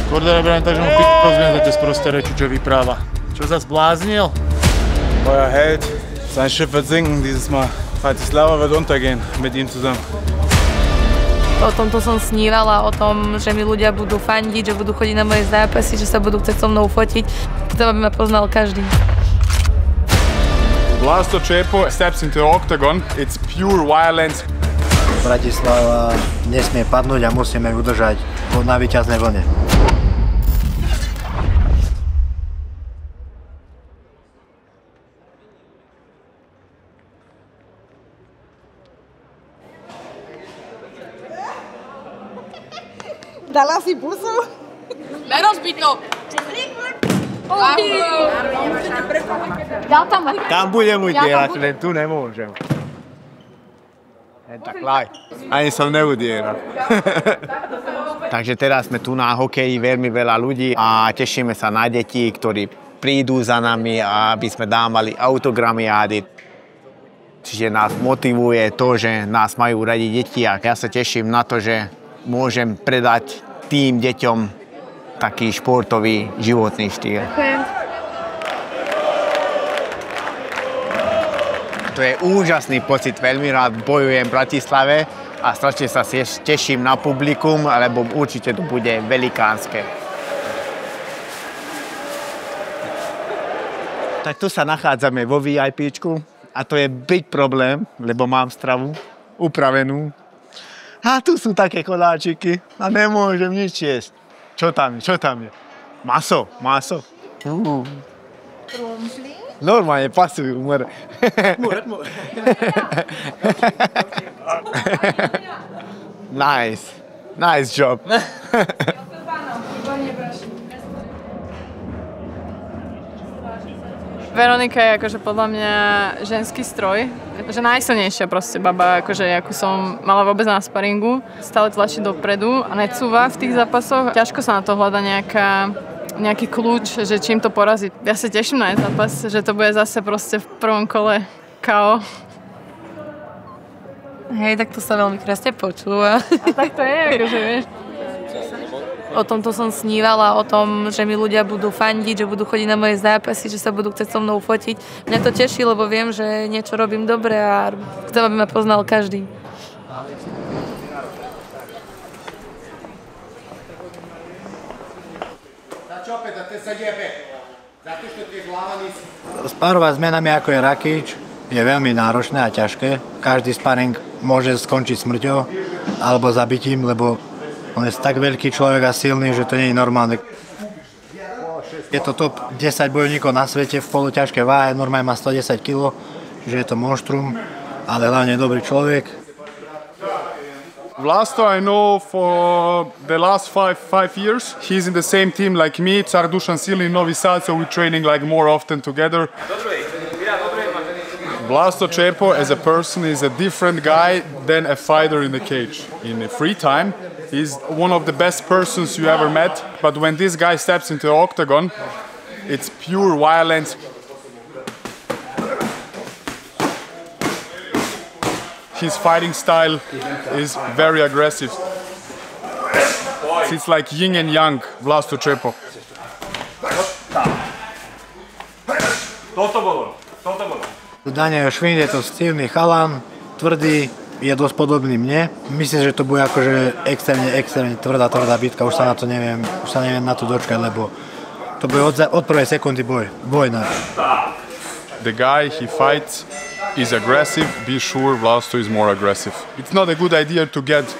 Kordera brám tak, že mu p*** rozviem za tie sprosté reči, čo vypráva. Čo sa zbláznil? Euer Held, sein Schiff wird sinken dieses Mal. Bratislava wird untergehen mit ihm zusammen. O tomto som snívala, o tom, že mi ľudia budú fandiť, že budú chodiť na moje zápasy, že sa budú chcieť so mnou fotiť. To by ma poznal každý. Vlasto Čepo steps into the octagon. It's pure violence. Bratislava nesmie padnúť a musíme ju udržať na víťaznej vlne. Dala si pusu? Nerozbí to! Tam budem udierať, len tu nemôžem. Tak laj. Ani som neudieral. Takže teraz sme tu na hokeji, veľmi veľa ľudí a tešíme sa na deti, ktorí prídu za nami, aby sme dávali autogramiády. Čiže nás motivuje to, že nás majú radi deti a ja sa teším na to, že môžem predať tým deťom taký športový životný štýl. Ďakujem. To je úžasný pocit, veľmi rád bojujem v Bratislave a strašne sa teším na publikum, lebo určite to bude velikánske. Tak tu sa nachádzame vo VIPčku a to je big problém, lebo mám stravu upravenú. A tu sú také koláčiky a nemôžem nič jesť. Čo tam je? Maso. Normálne pasujú, more. Nice job. Veronika je akože podľa mňa ženský stroj, že najsilnejšia proste baba, akože akú som mala vôbec na sparingu. Stále tlačí dopredu a necúva v tých zápasoch. Ťažko sa na to hľada nejaký kľúč, že čím to porazí. Ja sa teším na zápas, že to bude zase proste v prvom kole KO. Hej, tak to sa veľmi krásne počúva. A tak to je, akože vieš. O tomto som snívala, o tom, že mi ľudia budú fandiť, že budú chodiť na moje zápasy, že sa budú chcieť so mnou fotiť. Mňa to teší, lebo viem, že niečo robím dobre a chcem, aby ma poznal každý. Spárovať s menami ako je Rakič je veľmi náročné a ťažké. Každý sparing môže skončiť smrťou alebo zabitím, lebo on je tak veľký človek a silný, že to nie je normálne. Je to top 10 bojovníkov na svete v poloťažkej váhe, normálne má 110 kg, že je to monštrum, ale hlavne dobrý človek. Vlasto I know for the last five years. He's in the same team like me, Tsar Dušan Silin, Novi Sad, so we're training like more often together. Vlasto Čepo as a person is a different guy than a fighter in the cage. In the free time, he's one of the best persons you ever met, but when this guy steps into the octagon, it's pure violence. His fighting style is very aggressive. It's like yin and yang, Vlasto Čepo. Daniel Švind je to silný chalan, tvrdý, je dosť podobný mne. Myslím, že to bude akože extrémne tvrdá bitka, už sa neviem na to dočkať, lebo to bude od prvej sekundy vojna. The guy he fights is aggressive, be sure Vlasto is more aggressive. It's not a good idea to get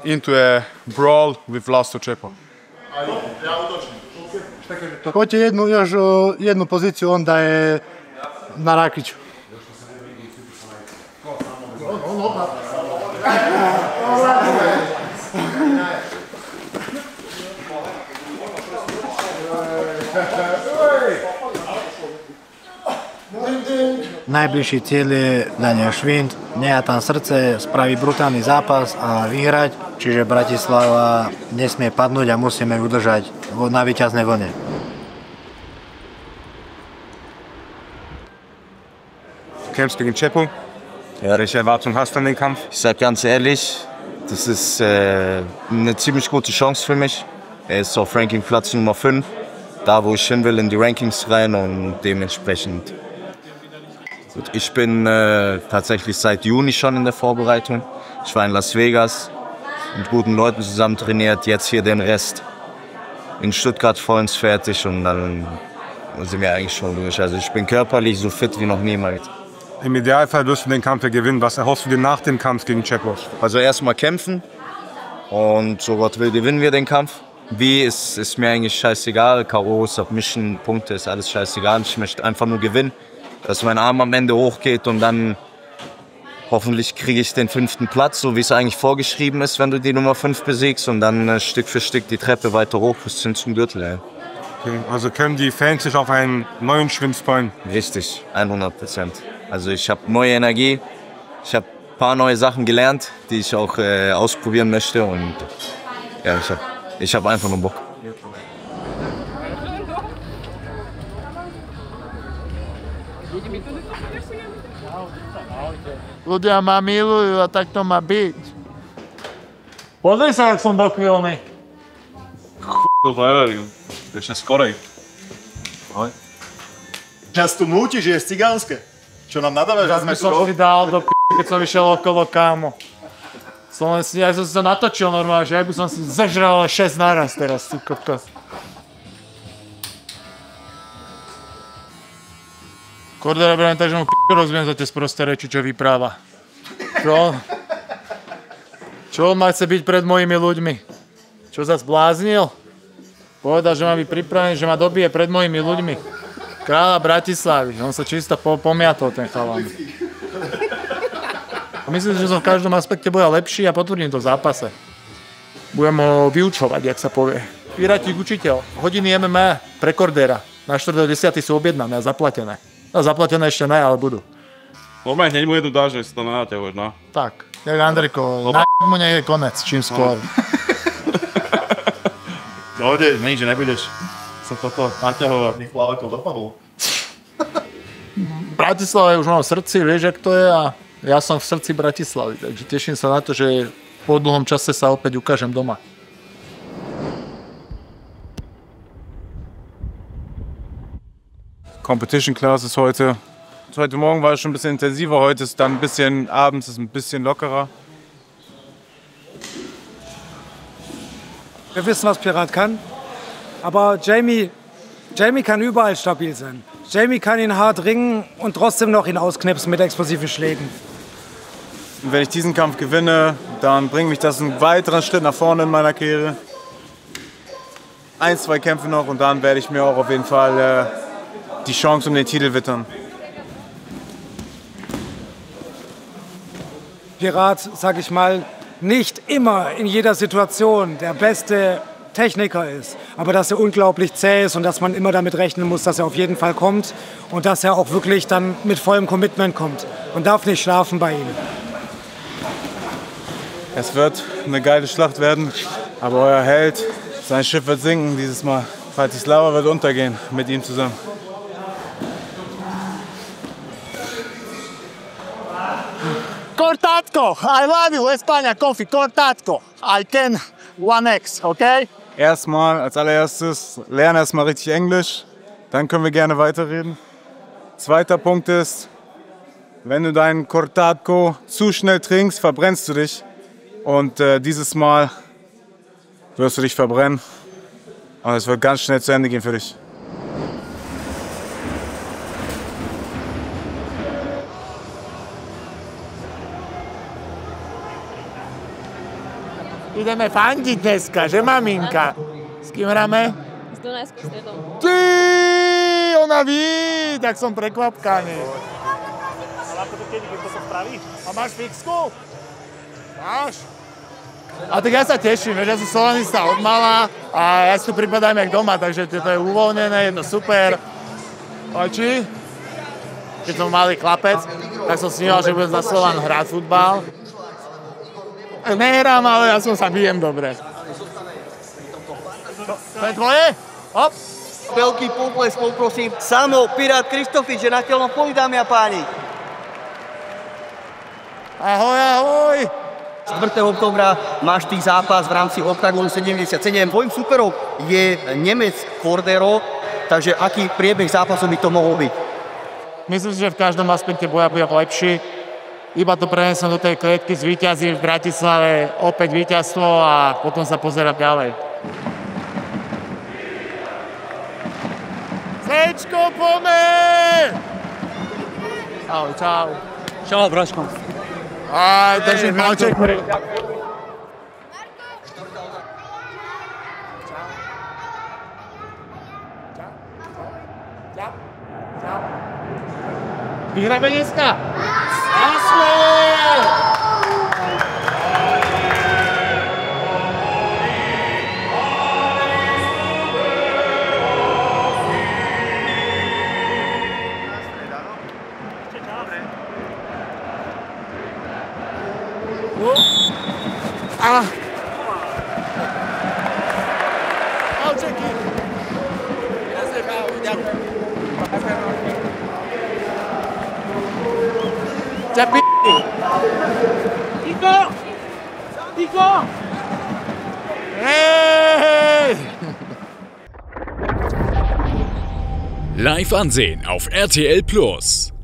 into a brawl with Vlasto Čepo. Hoće jednu poziciju, onda je na Rakiću. Najbližší cieľ je Daniel Švind, nechá tam srdce, spraví brutálny zápas a vyhrať, čiže Bratislava nesmie padnúť a musíme ju udržať na víťaznej vlne. Kämpfst gegen Čepo. Ja. Welche Erwartungen hast du an den Kampf? Ich sag ganz ehrlich, das ist eine ziemlich gute Chance für mich. Er ist auf Rankingplatz Nummer 5, da wo ich hin will, in die Rankings rein und dementsprechend. Ich bin tatsächlich seit Juni schon in der Vorbereitung. Ich war in Las Vegas, mit guten Leuten zusammen trainiert, jetzt hier den Rest. In Stuttgart vollends fertig und dann sind wir eigentlich schon durch. Also ich bin körperlich so fit wie noch niemals. Im Idealfall wirst du den Kampf ja gewinnen. Was erhoffst du dir nach dem Kampf gegen Chepo? Also erstmal kämpfen und so Gott will, gewinnen wir den Kampf. Wie ist mir eigentlich scheißegal. K.O., Submission, Punkte ist alles scheißegal. Ich möchte einfach nur gewinnen, dass mein Arm am Ende hochgeht und dann hoffentlich kriege ich den 5. Platz, so wie es eigentlich vorgeschrieben ist, wenn du die Nummer 5 besiegst und dann Stück für Stück die Treppe weiter hoch bis zum Gürtel. Ja. Okay, also können die Fans sich auf einen neuen Schwind freuen? Richtig, 100%. Also ich habe neue Energie, ich habe ein paar neue Sachen gelernt, die ich auch ausprobieren möchte und ja, ich hab einfach nur Bock. Ľudia ma milujú a tak to má byť. Pozri sa, jak som dochvíľný. To zajaví, ešte skorej. Čas tu núti, že je cigánske. Čo nám nadávaš, že sme Som si dal do keď som išiel okolo, kámo. Ja som si to natočil normálne, že ja by som si zežral 6 naraz teraz, ty kokos. Cordera brane tak, že mu rozumiem za tie sprosté reči, čo vypráva. Čo on má chce byť pred mojimi ľuďmi? Čo sa zbláznil? Povedal, že má byť pripravený, že ma dobije pred mojimi ľuďmi. Kráľa Bratislavy, on sa čisto pomiatol, ten chalan. A myslím si, že som v každom aspekte boja lepší a potvrdím to v zápase. Budem ho vyučovať, jak sa povie. Pirátik učiteľ, hodiny MMA pre Cordera. Na 4.10. sú objednané a zaplatené. No zaplatené ešte ne, ale budú. Moment, hneď mu jednu dáš, že si to naťahuješ, no. Tak, jak Andrejko, mu nie je konec, čím skôr. Dohode, nič, že nebudeš Som toto naťahoval. nech plávakov dopadol. Bratislava je už v srdci, vieš, jak to je a ja som v srdci Bratislavy, takže teším sa na to, že po dlhom čase sa opäť ukážem doma. Competition Class ist heute Morgen war es schon ein bisschen intensiver, heute ist dann ein bisschen, abends ist ein bisschen lockerer. Wir wissen, was Pirat kann, aber Jamie kann überall stabil sein. Jamie kann ihn hart ringen und trotzdem noch ihn ausknipsen mit explosiven Schlägen. Und wenn ich diesen Kampf gewinne, dann bringt mich das einen weiteren Schritt nach vorne in meiner Karriere. 1, 2 Kämpfe noch und dann werde ich mir auch auf jeden Fall die Chance um den Titel wittern. Pirat, sag ich mal, nicht immer in jeder Situation der beste Techniker ist, aber dass er unglaublich zäh ist und dass man immer damit rechnen muss, dass er auf jeden Fall kommt und dass er auch wirklich dann mit vollem Commitment kommt. Man darf nicht schlafen bei ihm. Es wird eine geile Schlacht werden, aber euer Held, sein Schiff wird sinken dieses Mal. Bratislava wird untergehen mit ihm zusammen. Cortadko, I love you, España, Confi, Cortadko. I can 1x, okay? Erstmal, als allererstes, lerne erstmal richtig Englisch, dann können wir gerne weiterreden. Zweiter Punkt ist, wenn du deinen Cortadko zu schnell trinkst, verbrennst du dich. Und dieses Mal wirst du dich verbrennen. Und es wird ganz schnell zu Ende gehen für dich. Ideme fandiť dneska, že maminka? S kým hráme? S Dunajskou Stredou. Ty, ona ví, tak som prekvapkaný. A máš fixku? Máš? A tak ja sa teším, ja som solanista od mala a ja si tu pripadám jak doma, takže to je uvoľnené, je to super. Oči? Keď som malý chlapec, tak som sníval, že budem za Slovan hrať futbal. Nehrám, ale ja som sa bijem dobre. To je tvoje? Hop. Veľký potlesk, poprosím. Samo, Pirát Krištofič, že na telnom poli, dámy a páni. Ahoj, ahoj. 4. októbra máš tý zápas v rámci Octagonu 77. Tvojím superom je Nemec Cordero, takže aký priebeh zápasu by to mohol byť? Myslím si, že v každom aspekte boja budem lepší. Iba to prenesem do tej klietky, zvíťazím v Bratislave, opäť víťazstvo a potom sa pozerám ďalej. Zečko, poďme! Ahoj, čau. Čau, Braško. Aj, držím palček. Vyhráme dneska? Jasne! Palčeky. Jasne, ďakujem. Tico! Hey! Live ansehen auf RTL Plus.